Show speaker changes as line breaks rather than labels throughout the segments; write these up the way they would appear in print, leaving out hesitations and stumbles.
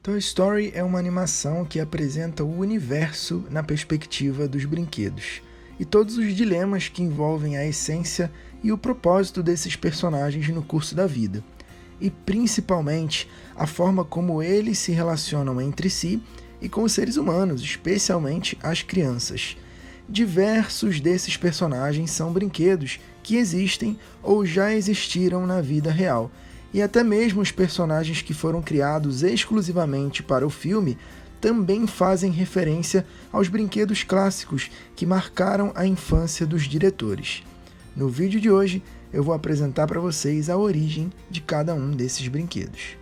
Toy Story é uma animação que apresenta o universo na perspectiva dos brinquedos e todos os dilemas que envolvem a essência e o propósito desses personagens no curso da vida, e principalmente a forma como eles se relacionam entre si e com os seres humanos, especialmente as crianças. Diversos desses personagens são brinquedos que existem ou já existiram na vida real, e até mesmo os personagens que foram criados exclusivamente para o filme também fazem referência aos brinquedos clássicos que marcaram a infância dos diretores. No vídeo de hoje, eu vou apresentar para vocês a origem de cada um desses brinquedos.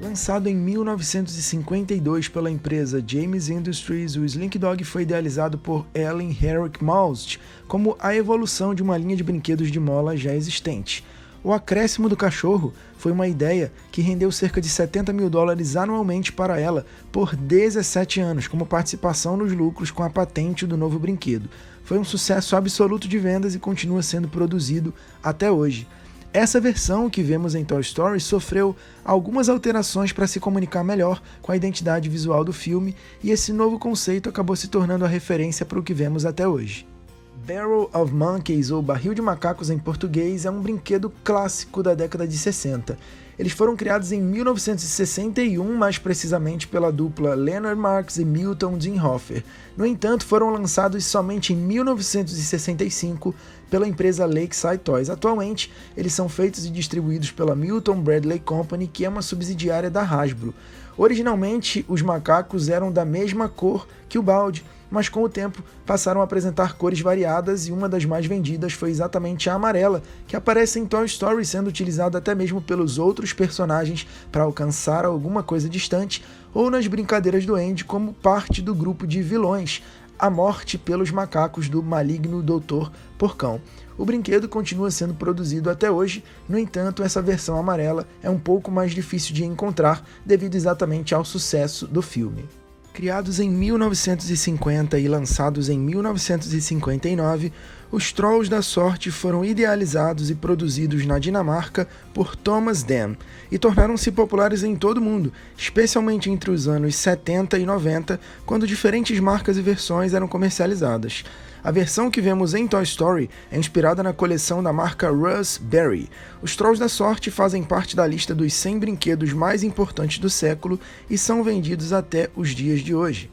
Lançado em 1952 pela empresa James Industries, o Slinky Dog foi idealizado por Ellen Herrick Most como a evolução de uma linha de brinquedos de mola já existente. O acréscimo do cachorro foi uma ideia que rendeu cerca de $70 mil anualmente para ela por 17 anos, como participação nos lucros com a patente do novo brinquedo. Foi um sucesso absoluto de vendas e continua sendo produzido até hoje. Essa versão que vemos em Toy Story sofreu algumas alterações para se comunicar melhor com a identidade visual do filme, e esse novo conceito acabou se tornando a referência para o que vemos até hoje. Barrel of Monkeys, ou Barril de Macacos em português, é um brinquedo clássico da década de 60. Eles foram criados em 1961, mais precisamente pela dupla Leonard Marx e Milton Dinhofer. No entanto, foram lançados somente em 1965 pela empresa Lakeside Toys. Atualmente, eles são feitos e distribuídos pela Milton Bradley Company, que é uma subsidiária da Hasbro. Originalmente, os macacos eram da mesma cor que o balde, mas com o tempo passaram a apresentar cores variadas, e uma das mais vendidas foi exatamente a amarela, que aparece em Toy Story, sendo utilizada até mesmo pelos outros personagens para alcançar alguma coisa distante, ou nas brincadeiras do Andy como parte do grupo de vilões, a morte pelos macacos do maligno Dr. Porcão. O brinquedo continua sendo produzido até hoje, no entanto, essa versão amarela é um pouco mais difícil de encontrar devido exatamente ao sucesso do filme. Criados em 1950 e lançados em 1959, os Trolls da Sorte foram idealizados e produzidos na Dinamarca por Thomas Dam e tornaram-se populares em todo o mundo, especialmente entre os anos 70 e 90, quando diferentes marcas e versões eram comercializadas. A versão que vemos em Toy Story é inspirada na coleção da marca Russ Berrie. Os Trolls da Sorte fazem parte da lista dos 100 brinquedos mais importantes do século e são vendidos até os dias de hoje.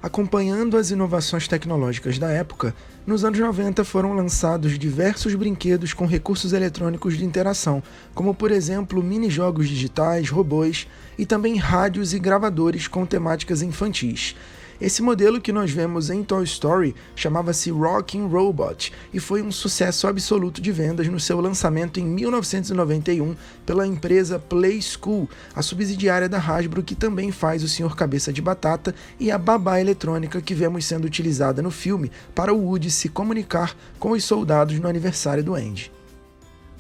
Acompanhando as inovações tecnológicas da época, nos anos 90 foram lançados diversos brinquedos com recursos eletrônicos de interação, como por exemplo mini-jogos digitais, robôs e também rádios e gravadores com temáticas infantis. Esse modelo que nós vemos em Toy Story chamava-se Rockin' Robot e foi um sucesso absoluto de vendas no seu lançamento em 1991 pela empresa Play School, a subsidiária da Hasbro, que também faz o Sr. Cabeça de Batata e a babá eletrônica que vemos sendo utilizada no filme para o Woody se comunicar com os soldados no aniversário do Andy.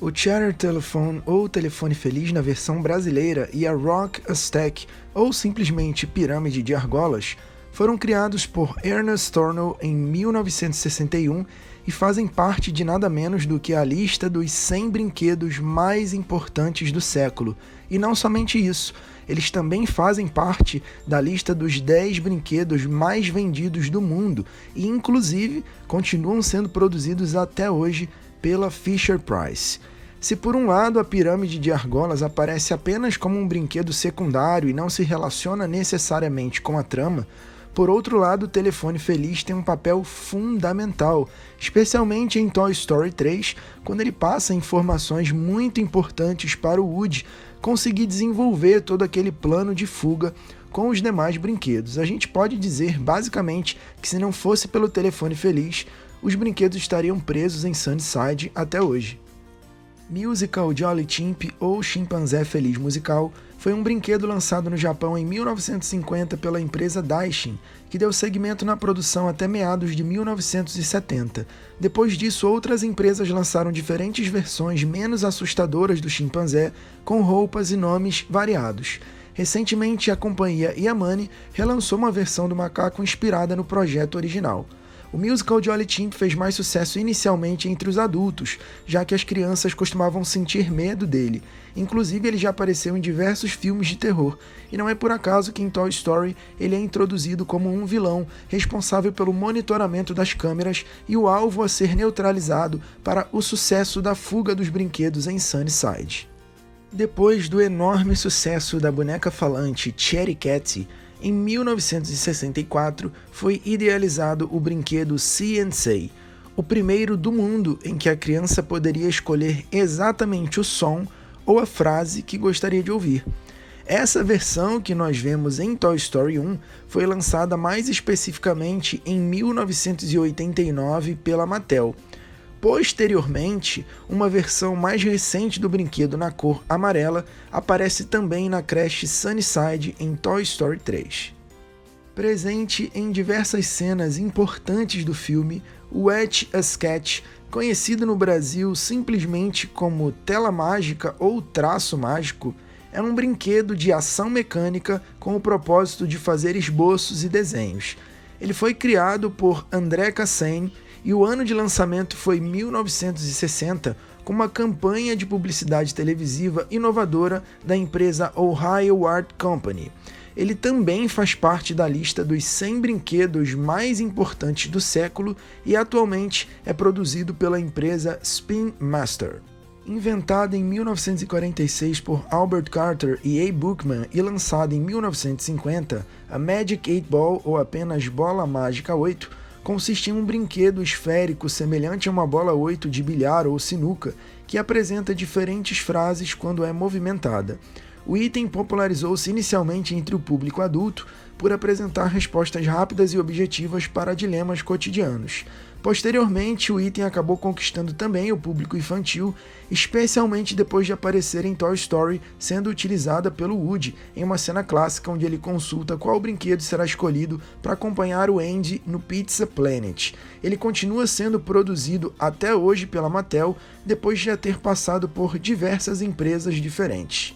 O Chatter Telephone, ou Telefone Feliz na versão brasileira, e a Rock a Stack, ou simplesmente Pirâmide de Argolas, foram criados por Ernest Tornell em 1961 e fazem parte de nada menos do que a lista dos 100 brinquedos mais importantes do século. E não somente isso, eles também fazem parte da lista dos 10 brinquedos mais vendidos do mundo e, inclusive, continuam sendo produzidos até hoje pela Fisher-Price. Se por um lado a Pirâmide de Argolas aparece apenas como um brinquedo secundário e não se relaciona necessariamente com a trama, por outro lado, o Telefone Feliz tem um papel fundamental, especialmente em Toy Story 3, quando ele passa informações muito importantes para o Woody conseguir desenvolver todo aquele plano de fuga com os demais brinquedos. A gente pode dizer, basicamente, que se não fosse pelo Telefone Feliz, os brinquedos estariam presos em Sunnyside até hoje. Musical Jolly Chimp, ou Chimpanzé Feliz Musical, foi um brinquedo lançado no Japão em 1950 pela empresa Daishin, que deu seguimento na produção até meados de 1970. Depois disso, outras empresas lançaram diferentes versões menos assustadoras do chimpanzé, com roupas e nomes variados. Recentemente, a companhia Yamane relançou uma versão do macaco inspirada no projeto original. O musical Jolly Tim fez mais sucesso inicialmente entre os adultos, já que as crianças costumavam sentir medo dele. Inclusive, ele já apareceu em diversos filmes de terror, e não é por acaso que em Toy Story ele é introduzido como um vilão, responsável pelo monitoramento das câmeras e o alvo a ser neutralizado para o sucesso da fuga dos brinquedos em Sunnyside. Depois do enorme sucesso da boneca falante Cherry Cat, em 1964 foi idealizado o brinquedo See 'n Say, o primeiro do mundo em que a criança poderia escolher exatamente o som ou a frase que gostaria de ouvir. Essa versão que nós vemos em Toy Story 1 foi lançada mais especificamente em 1989 pela Mattel. Posteriormente, uma versão mais recente do brinquedo na cor amarela aparece também na creche Sunnyside em Toy Story 3. Presente em diversas cenas importantes do filme, o Etch-a-Sketch, conhecido no Brasil simplesmente como tela mágica ou traço mágico, é um brinquedo de ação mecânica com o propósito de fazer esboços e desenhos. Ele foi criado por André Cassagne e o ano de lançamento foi 1960, com uma campanha de publicidade televisiva inovadora da empresa Ohio Art Company. Ele também faz parte da lista dos 100 brinquedos mais importantes do século e atualmente é produzido pela empresa Spin Master. Inventada em 1946 por Albert Carter e A. Bookman e lançada em 1950, a Magic 8 Ball, ou apenas Bola Mágica 8, consiste em um brinquedo esférico semelhante a uma bola 8 de bilhar ou sinuca, que apresenta diferentes frases quando é movimentada. O item popularizou-se inicialmente entre o público adulto por apresentar respostas rápidas e objetivas para dilemas cotidianos. Posteriormente, o item acabou conquistando também o público infantil, especialmente depois de aparecer em Toy Story, sendo utilizada pelo Woody em uma cena clássica onde ele consulta qual brinquedo será escolhido para acompanhar o Andy no Pizza Planet. Ele continua sendo produzido até hoje pela Mattel, depois de já ter passado por diversas empresas diferentes.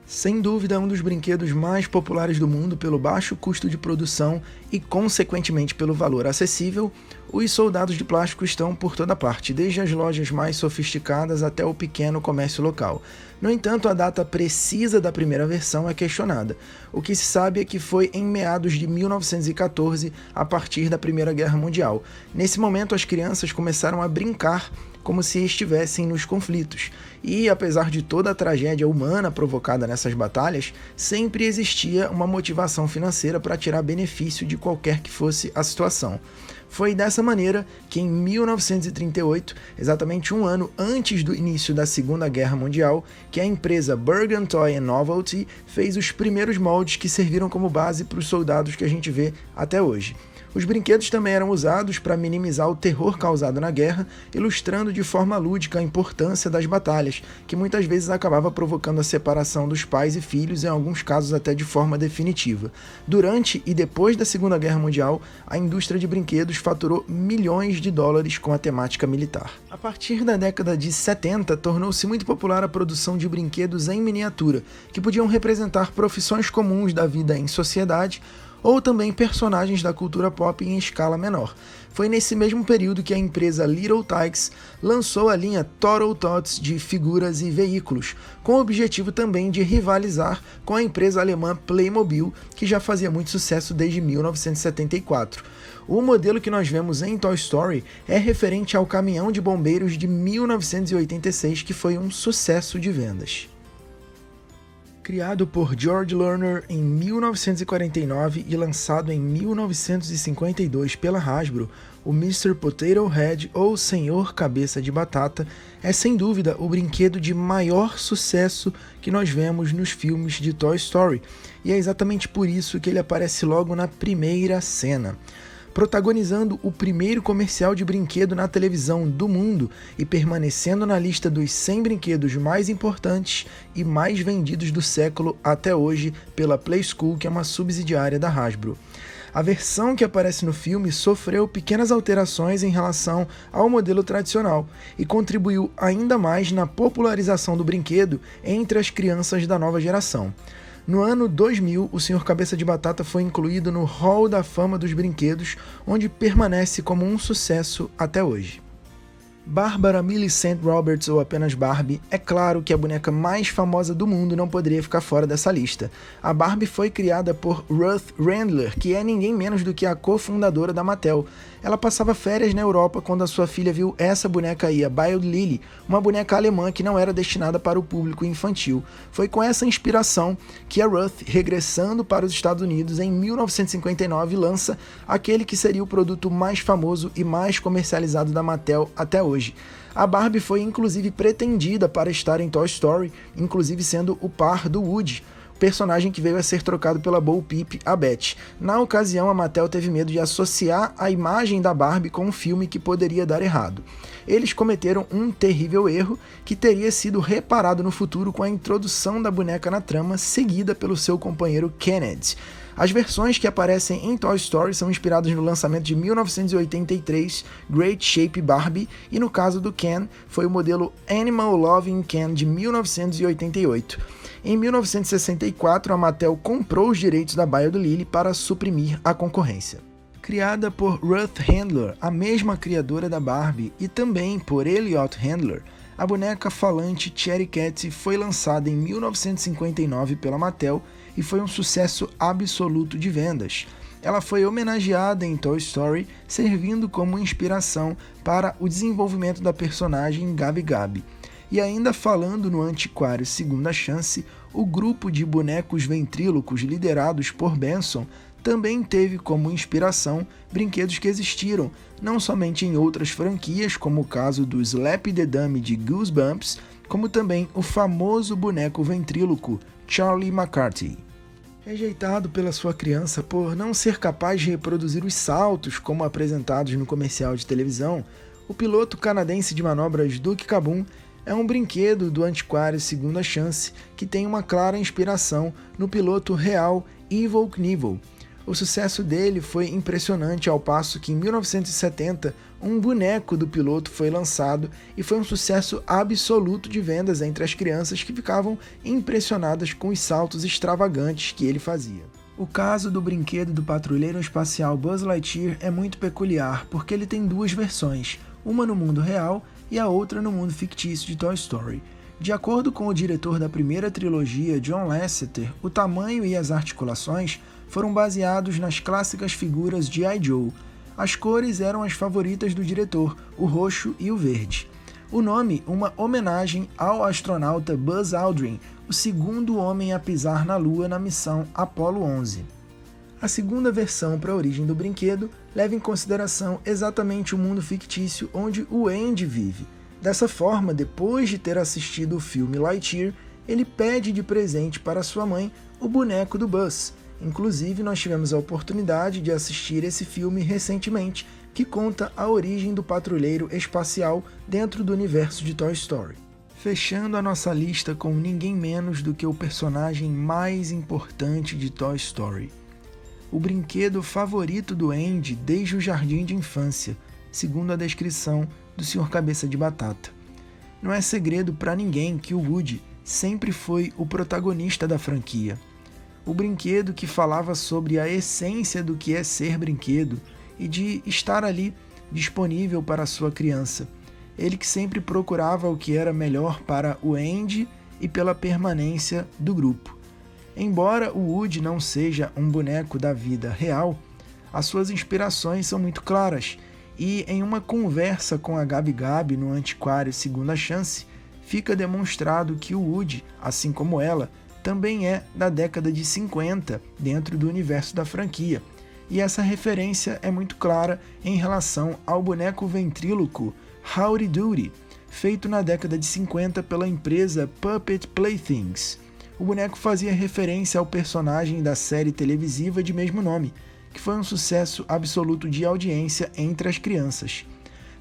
Sem dúvida, um dos brinquedos mais populares do mundo pelo baixo custo de produção e, consequentemente, pelo valor acessível, os soldados de plástico estão por toda parte, desde as lojas mais sofisticadas até o pequeno comércio local. No entanto, a data precisa da primeira versão é questionada. O que se sabe é que foi em meados de 1914, a partir da Primeira Guerra Mundial. Nesse momento, as crianças começaram a brincar como se estivessem nos conflitos. E, apesar de toda a tragédia humana provocada nessas batalhas, sempre existia uma motivação financeira para tirar benefício de qualquer que fosse a situação. Foi dessa maneira que, em 1938, exatamente um ano antes do início da Segunda Guerra Mundial, que a empresa Bergen Toy Novelty fez os primeiros moldes que serviram como base para os soldados que a gente vê até hoje. Os brinquedos também eram usados para minimizar o terror causado na guerra, ilustrando de forma lúdica a importância das batalhas, que muitas vezes acabava provocando a separação dos pais e filhos, em alguns casos até de forma definitiva. Durante e depois da Segunda Guerra Mundial, a indústria de brinquedos faturou milhões de dólares com a temática militar. A partir da década de 70, tornou-se muito popular a produção de brinquedos em miniatura, que podiam representar profissões comuns da vida em sociedade, ou também personagens da cultura pop em escala menor. Foi nesse mesmo período que a empresa Little Tikes lançou a linha Total Tots de figuras e veículos, com o objetivo também de rivalizar com a empresa alemã Playmobil, que já fazia muito sucesso desde 1974. O modelo que nós vemos em Toy Story é referente ao caminhão de bombeiros de 1986, que foi um sucesso de vendas. Criado por George Lerner em 1949 e lançado em 1952 pela Hasbro, o Mr. Potato Head, ou Senhor Cabeça de Batata, é sem dúvida o brinquedo de maior sucesso que nós vemos nos filmes de Toy Story, e é exatamente por isso que ele aparece logo na primeira cena. Protagonizando o primeiro comercial de brinquedo na televisão do mundo e permanecendo na lista dos 100 brinquedos mais importantes e mais vendidos do século até hoje pela Playskool, que é uma subsidiária da Hasbro. A versão que aparece no filme sofreu pequenas alterações em relação ao modelo tradicional e contribuiu ainda mais na popularização do brinquedo entre as crianças da nova geração. No ano 2000, o Sr. Cabeça de Batata foi incluído no Hall da Fama dos Brinquedos, onde permanece como um sucesso até hoje. Barbara Millicent Roberts, ou apenas Barbie, é claro que a boneca mais famosa do mundo não poderia ficar fora dessa lista. A Barbie foi criada por Ruth Handler, que é ninguém menos do que a cofundadora da Mattel. Ela passava férias na Europa quando a sua filha viu essa boneca aí, a Bild Lily, uma boneca alemã que não era destinada para o público infantil. Foi com essa inspiração que a Ruth, regressando para os Estados Unidos em 1959, lança aquele que seria o produto mais famoso e mais comercializado da Mattel até hoje. A Barbie foi inclusive pretendida para estar em Toy Story, inclusive sendo o par do Woody, personagem que veio a ser trocado pela Bo Peep, a Beth. Na ocasião, a Mattel teve medo de associar a imagem da Barbie com um filme que poderia dar errado. Eles cometeram um terrível erro que teria sido reparado no futuro com a introdução da boneca na trama, seguida pelo seu companheiro Kennedy. As versões que aparecem em Toy Story são inspiradas no lançamento de 1983 Great Shape Barbie, e no caso do Ken, foi o modelo Animal Loving Ken de 1988. Em 1964, a Mattel comprou os direitos da Bild Lily para suprimir a concorrência. Criada por Ruth Handler, a mesma criadora da Barbie, e também por Elliot Handler, a boneca falante Cherry Cat foi lançada em 1959 pela Mattel e foi um sucesso absoluto de vendas. Ela foi homenageada em Toy Story, servindo como inspiração para o desenvolvimento da personagem Gabi Gabi. E ainda falando no antiquário Segunda Chance, o grupo de bonecos ventrílocos liderados por Benson também teve como inspiração brinquedos que existiram, não somente em outras franquias, como o caso do Slap the Dummy de Goosebumps, como também o famoso boneco ventríloco Charlie McCarthy. Rejeitado pela sua criança por não ser capaz de reproduzir os saltos como apresentados no comercial de televisão, o piloto canadense de manobras Duke Caboom é um brinquedo do antiquário Segunda Chance que tem uma clara inspiração no piloto real Evel Knievel. O sucesso dele foi impressionante, ao passo que em 1970 um boneco do piloto foi lançado e foi um sucesso absoluto de vendas entre as crianças que ficavam impressionadas com os saltos extravagantes que ele fazia. O caso do brinquedo do patrulheiro espacial Buzz Lightyear é muito peculiar porque ele tem duas versões, uma no mundo real e a outra no mundo fictício de Toy Story. De acordo com o diretor da primeira trilogia, John Lasseter, o tamanho e as articulações foram baseados nas clássicas figuras de G.I. Joe. As cores eram as favoritas do diretor, o roxo e o verde. O nome, uma homenagem ao astronauta Buzz Aldrin, o segundo homem a pisar na Lua na missão Apollo 11. A segunda versão para a origem do brinquedo leva em consideração exatamente o mundo fictício onde o Andy vive. Dessa forma, depois de ter assistido o filme Lightyear, ele pede de presente para sua mãe o boneco do Buzz. Inclusive, nós tivemos a oportunidade de assistir esse filme recentemente, que conta a origem do patrulheiro espacial dentro do universo de Toy Story. Fechando a nossa lista com ninguém menos do que o personagem mais importante de Toy Story. O brinquedo favorito do Andy desde o jardim de infância, segundo a descrição do Sr. Cabeça de Batata. Não é segredo para ninguém que o Woody sempre foi o protagonista da franquia. O brinquedo que falava sobre a essência do que é ser brinquedo e de estar ali disponível para a sua criança. Ele que sempre procurava o que era melhor para o Andy e pela permanência do grupo. Embora o Woody não seja um boneco da vida real, as suas inspirações são muito claras, e em uma conversa com a Gabi Gabi no antiquário Segunda Chance, fica demonstrado que o Woody, assim como ela, também é da década de 50 dentro do universo da franquia, e essa referência é muito clara em relação ao boneco ventríloco Howdy Doody, feito na década de 50 pela empresa Puppet Playthings. O boneco fazia referência ao personagem da série televisiva de mesmo nome, que foi um sucesso absoluto de audiência entre as crianças.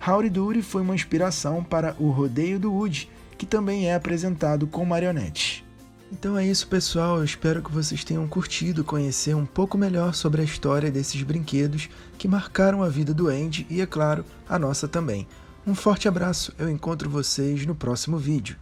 Howdy Doody foi uma inspiração para o rodeio do Woody, que também é apresentado com marionete. Então é isso, pessoal, eu espero que vocês tenham curtido conhecer um pouco melhor sobre a história desses brinquedos que marcaram a vida do Andy e, é claro, a nossa também. Um forte abraço, eu encontro vocês no próximo vídeo.